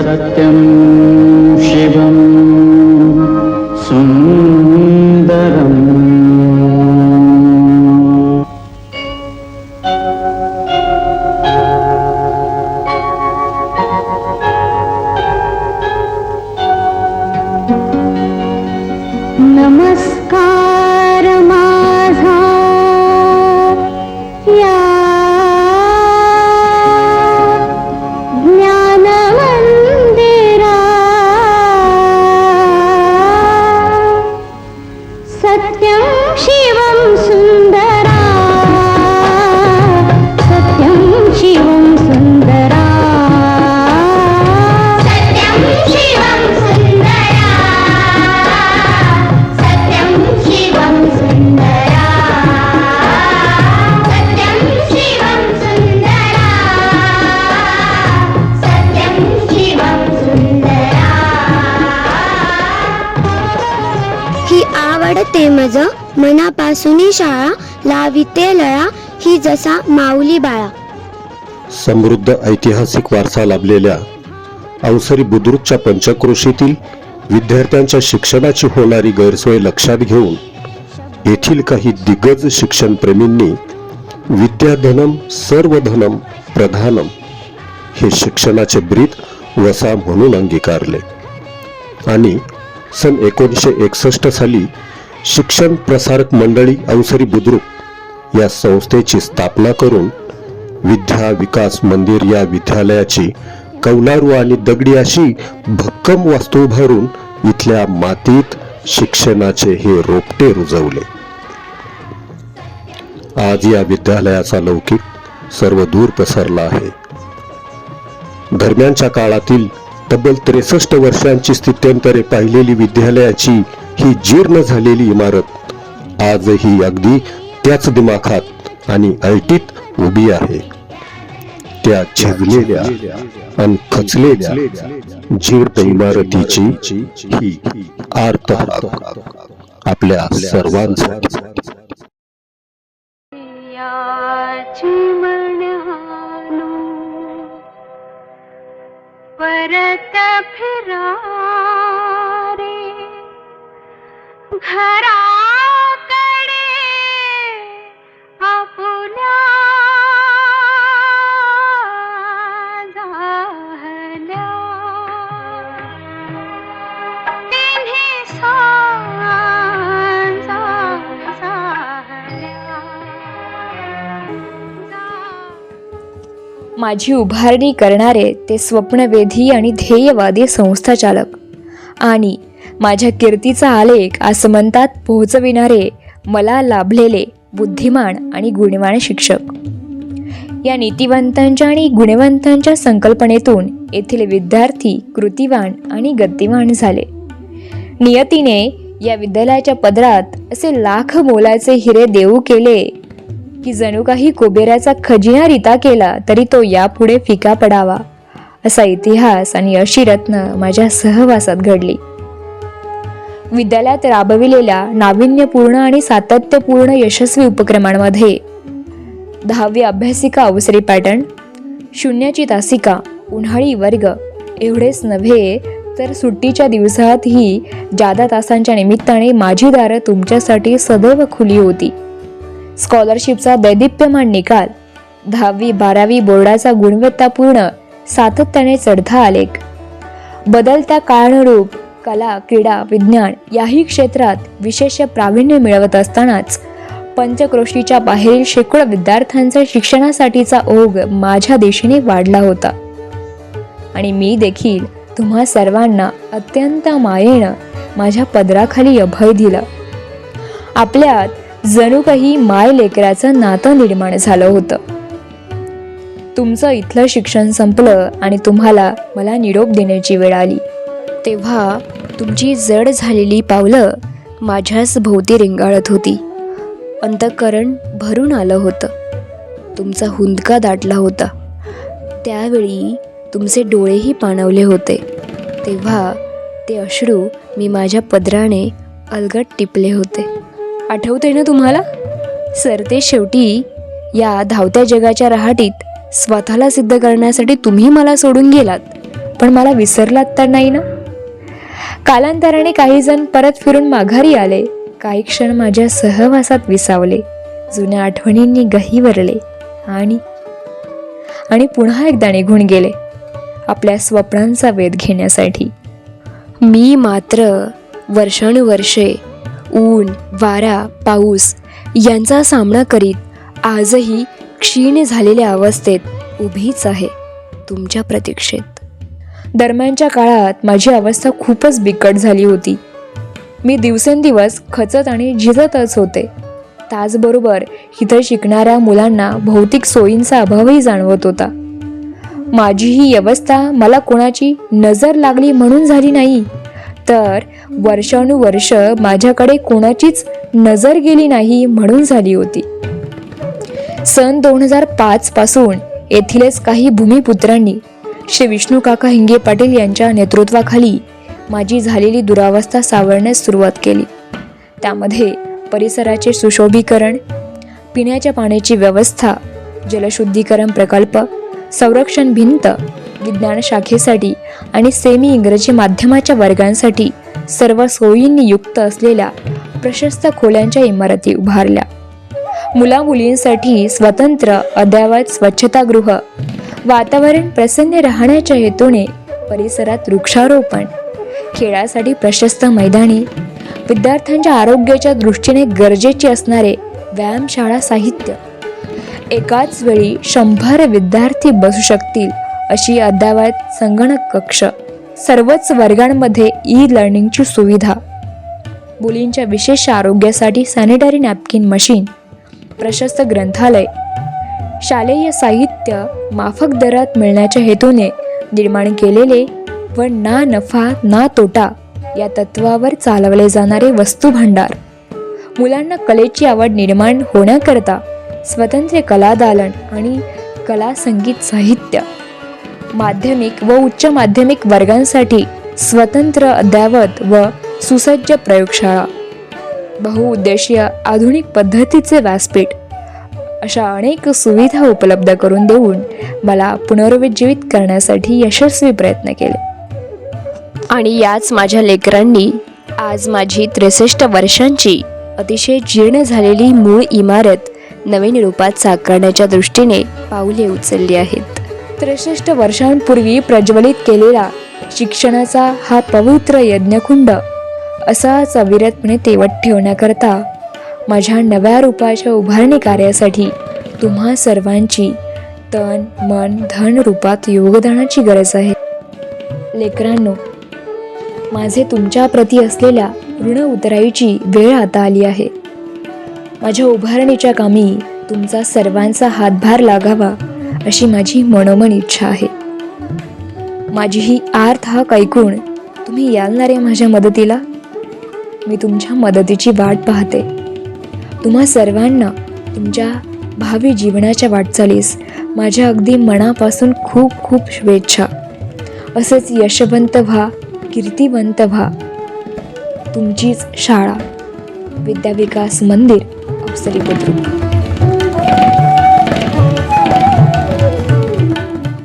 सत्यं शिवं सुन्दरम्। नमस्कार माझा या ज्ञान मंदिरा, सत्यं शिवं सुंदरा, सत्यं शिवं सुंदरा, सत्यं शिवं सुंदरा, सत्यं शिवं सुंदरा, सत्यं शिवं सुंदरा, सत्यं शिवं सुंदरा। ही आवडते मज मनापासून शाळा, लाविते लळा ही जसा माऊली बाळा। समृद्ध ऐतिहासिक वारसा लाभलेल्या अवसरी बुद्रुकच्या पंचक्रोशीतील विद्यार्थ्यांच्या शिक्षणाची होणारी गैरसोय लक्षात घेऊन येथील काही दिग्गज शिक्षणप्रेमींनी विद्याधनम सर्वधनम प्रधानम हे शिक्षणाचे ब्रीद वसा म्हणून अंगीकारले आणि सन 1961 साली शिक्षण प्रसारक मंडळी अवसरी बुद्रुक या संस्थेची स्थापना करून विद्या विकास मंदिर या विद्यालयाची कौलारू आणि दगडी अशी भक्कम वास्तू उभारून इथल्या मातीत शिक्षणाचे हे रोपटे रुजवले। आज या विद्यालयाचा लौकिक सर्व दूर पसरला आहे। दरम्यानच्या काळातील तब्बल 63 वर्षांची स्थित्यंतरे पाहिलेली विद्यालयाची ही जीर्ण झालेली इमारत आजही अगदी त्याच दिमाखात आणि ऐटीत उभी आहे। त्या झिजलेल्या आणि खचलेल्या जीर्ण इमारतीची ही आर्त हाक आपल्या सर्वांसाठी। परत फिरा रे घराकडे आपुल्या झाल्या, तिन्ही सांजा झाल्या। माझी उभारणी करणारे ते स्वप्नवेधी आणि ध्येयवादी संस्थाचालक आणि माझ्या कीर्तीचा आलेख आसमंतात पोहोचविणारे मला लाभलेले बुद्धिमान आणि गुणवान शिक्षक, या नीतिवंतांच्या आणि गुणवंतांच्या संकल्पनेतून येथील विद्यार्थी कृतिवान आणि गतिवान झाले। नियतीने या विद्यालयाच्या पदरात असे लाख मोलाचे हिरे देऊ केले की जणू काही कुबेराचा खजिना रिता केला तरी तो यापुढे फिका पडावा, असा इतिहास आणि अशी रत्न माझ्या सहवासात घडली। विद्यालयात राबविलेल्या नाविन्यपूर्ण आणि सातत्यपूर्ण यशस्वी उपक्रमांमध्ये 10वी अभ्यासिका अवसरी पॅटर्न, शून्याची तासिका, उन्हाळी वर्ग एवढेच नव्हे तर सुट्टीच्या दिवसातही जादा तासांच्या निमित्ताने माझी दारं तुमच्यासाठी सदैव खुली होती। स्कॉलरशिपचा दैदिप्यमान निकाल, 10वी 12वी बोर्डाचा गुणवत्तापूर्ण सातत्याने चढता आलेख, बदलत्या काळानुरूप कला क्रीडा विज्ञान याही क्षेत्रात विशेष प्रावीण्य मिळवत असतानाच पंचक्रोशीच्या बाहेरील शेकडो विद्यार्थ्यांचा शिक्षणासाठीचा ओघ माझ्या दिशेने वाढला होता आणि मी देखील तुम्हा सर्वांना अत्यंत मायेनं माझ्या पदराखाली अभय दिलं। आपल्यात जणू काही माय लेकराचं नातं निर्माण झालं होतं। तुमचं इथलं शिक्षण संपलं आणि तुम्हाला मला निरोप देण्याची वेळ आली तेव्हा तुमची जड झालेली पावलं माझ्याच भोवती रिंगाळत होती। अंतःकरण भरून आलं होतं, तुमचा हुंदका दाटला होता। त्यावेळी तुमचे डोळेही पाणावले होते, तेव्हा ते अश्रू मी माझ्या पदराने अलगट टिपले होते। आठवते ना तुम्हाला? सरते शेवटी या धावत्या जगाच्या रहाटीत स्वतःला सिद्ध करण्यासाठी तुम्ही मला सोडून गेलात, पण मला विसरलात तर नाही ना? कालांतराने काही जण परत फिरून माघारी आले, काही क्षण माझ्या सहवासात विसावले, जुन्या आठवणींनी गहिवरले आणि पुन्हा एकदा निघून गेले आपल्या स्वप्नांचा वेध घेण्यासाठी. मी मात्र वर्षानुवर्षे ऊन, वारा, पाऊस यांचा सामना करीत आजही क्षीण झालेल्या अवस्थेत उभीच आहे तुमच्या प्रतीक्षेत. दरम्यानच्या काळात माझी अवस्था खूपच बिकट झाली होती. मी दिवसेंदिवस खचत आणि झिजतच होते. त्याचबरोबर इथं शिकणाऱ्या मुलांना भौतिक सोयींचा अभावही जाणवत होता. माझी ही अवस्था मला कोणाची नजर लागली म्हणून झाली नाही, तर वर्षानुवर्ष माझ्याकडे कोणाचीच नजर गेली नाही म्हणून झाली होती. सन 2005 पासून येथीलच काही भूमिपुत्रांनी श्री विष्णू काका हिंगे पाटील यांच्या नेतृत्वाखाली माझी झालेली दुरावस्था सावरण्यास सुरुवात केली. त्यामध्ये परिसराचे सुशोभीकरण, पिण्याच्या पाण्याची व्यवस्था, जलशुद्धीकरण प्रकल्प, संरक्षण भिंत, विज्ञान शाखेसाठी आणि सेमी इंग्रजी माध्यमाच्या वर्गांसाठी सर्व सोयींनी युक्त असलेल्या प्रशस्त खोल्यांच्या इमारती उभारल्या. मुलामुलींसाठी स्वतंत्र अद्ययावत स्वच्छतागृह, वातावरण प्रसन्न राहण्याच्या हेतूने परिसरात वृक्षारोपण, खेळासाठी प्रशस्त मैदाने, विद्यार्थ्यांच्या आरोग्याच्या दृष्टीने गरजेचे असणारे व्यायामशाळा साहित्य, एकाच वेळी 100 विद्यार्थी बसू शकतील अशी अद्ययावत संगणक कक्ष, सर्वच वर्गांमध्ये ई-लर्निंगची सुविधा, मुलींच्या विशेष आरोग्यासाठी सॅनिटरी नॅपकिन मशीन, प्रशस्त ग्रंथालय, शालेय साहित्य माफक दरात मिळण्याच्या हेतूने निर्माण केलेले व ना नफा ना तोटा या तत्वावर चालवले जाणारे वस्तू भांडार, मुलांना कलेची आवड निर्माण होण्याकरता स्वतंत्र कला दालन आणि कला संगीत साहित्य, माध्यमिक व उच्च माध्यमिक वर्गांसाठी स्वतंत्र अद्ययावत व सुसज्ज प्रयोगशाळा, बहुउद्देशीय आधुनिक पद्धतीचे व्यासपीठ अशा अनेक सुविधा उपलब्ध करून देऊन मला पुनरुज्जीवित करण्यासाठी यशस्वी प्रयत्न केले. आणि याच माझ्या लेकरांनी आज माझी 63 वर्षांची अतिशय जीर्ण झालेली मूळ इमारत नवीन रूपात साकारण्याच्या दृष्टीने पाऊले उचलली आहेत. 63 वर्षांपूर्वी प्रज्वलित केलेला शिक्षणाचा हा पवित्र यज्ञकुंड असाच अविरतपणे तेवत ठेवण्याकरता माझ्या नव्या रूपाच्या उभारणी कार्यासाठी तुम्हा सर्वांची तन मन धन रूपात योगदानाची गरज आहे. लेकरांनो, माझे तुमच्याप्रती असलेल्या ऋण उतराईची वेळ आता आली आहे. माझ्या उभारणीच्या कामी तुमचा सर्वांचा हातभार लागावा अशी माझी मनोमन इच्छा आहे. माझी ही आर्त हाक ऐकून तुम्ही याल ना रे माझ्या मदतीला? मी तुमच्या मदतीची वाट पाहते. तुम्हा सर्वांना तुमच्या भावी जीवनाच्या वाटचालीस माझ्या अगदी मनापासून खूप खूप शुभेच्छा. असेच यशवंत व्हा, कीर्तिवंत व्हा. तुमचीच शाळा, विद्याविकास मंदिर, अवसरी बुद्रुक.